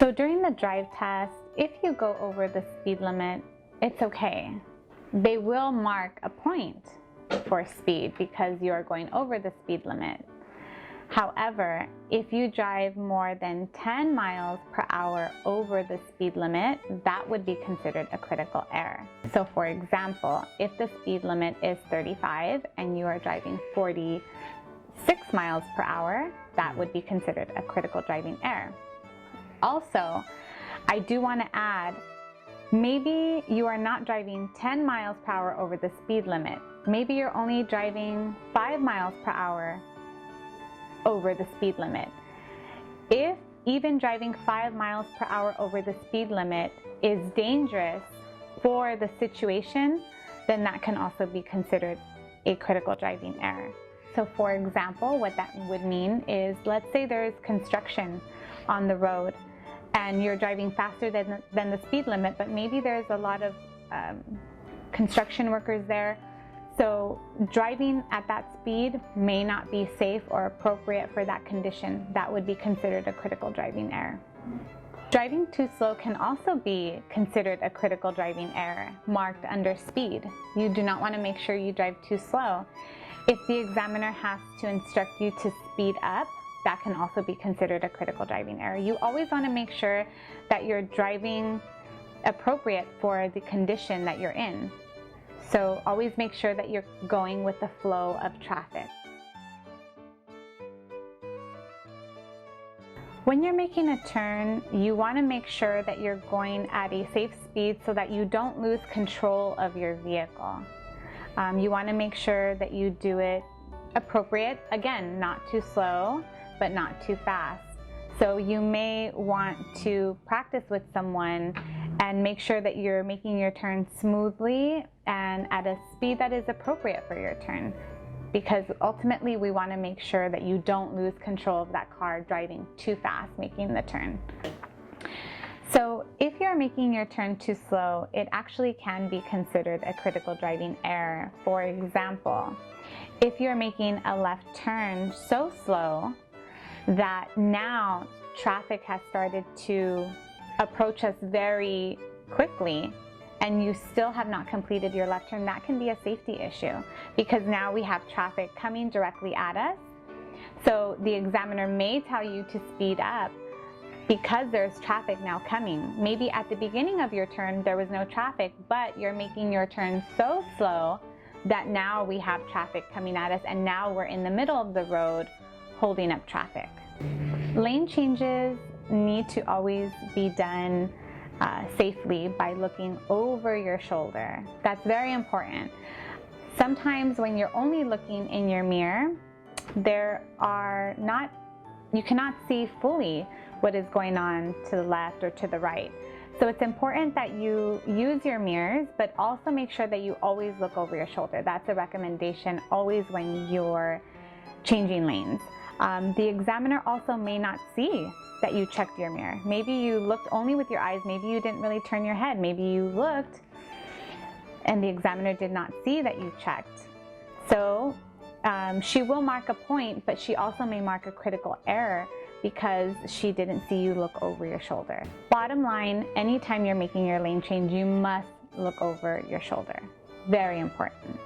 So during the drive test, if you go over the speed limit, it's okay. They will mark a point for speed because you are going over the speed limit. However, if you drive more than 10 miles per hour over the speed limit, that would be considered a critical error. So for example, if the speed limit is 35 and you are driving 46 miles per hour, that would be considered a critical driving error. Also, I do want to add, maybe you are not driving 10 miles per hour over the speed limit. Maybe you're only driving 5 miles per hour over the speed limit. If even driving 5 miles per hour over the speed limit is dangerous for the situation, then that can also be considered a critical driving error. So for example, what that would mean is, let's say there is construction on the road and you're driving faster than the speed limit, but maybe there's a lot of construction workers there. So driving at that speed may not be safe or appropriate for that condition. That would be considered a critical driving error. Driving too slow can also be considered a critical driving error, marked under speed. You do not want to make sure you drive too slow. If the examiner has to instruct you to speed up, that can also be considered a critical driving error. You always want to make sure that you're driving appropriate for the condition that you're in. So always make sure that you're going with the flow of traffic. When you're making a turn, you want to make sure that you're going at a safe speed so that you don't lose control of your vehicle. You want to make sure that you do it appropriate, again, not too slow, but not too fast. So you may want to practice with someone and make sure that you're making your turn smoothly and at a speed that is appropriate for your turn. Because ultimately we want to make sure that you don't lose control of that car driving too fast, making the turn. So if you're making your turn too slow, it actually can be considered a critical driving error. For example, if you're making a left turn so slow that now traffic has started to approach us very quickly and you still have not completed your left turn, that can be a safety issue because now we have traffic coming directly at us. So the examiner may tell you to speed up because there's traffic now coming. Maybe at the beginning of your turn there was no traffic, but you're making your turn so slow that now we have traffic coming at us and now we're in the middle of the road holding up traffic. Lane changes need to always be done safely by looking over your shoulder. That's very important. Sometimes when you're only looking in your mirror, you cannot see fully what is going on to the left or to the right. So it's important that you use your mirrors, but also make sure that you always look over your shoulder. That's a recommendation always when you're changing lanes. The examiner also may not see that you checked your mirror. Maybe you looked only with your eyes, maybe you didn't really turn your head, maybe you looked and the examiner did not see that you checked. So she will mark a point, but she also may mark a critical error because she didn't see you look over your shoulder. Bottom line, anytime you're making your lane change, you must look over your shoulder. Very important.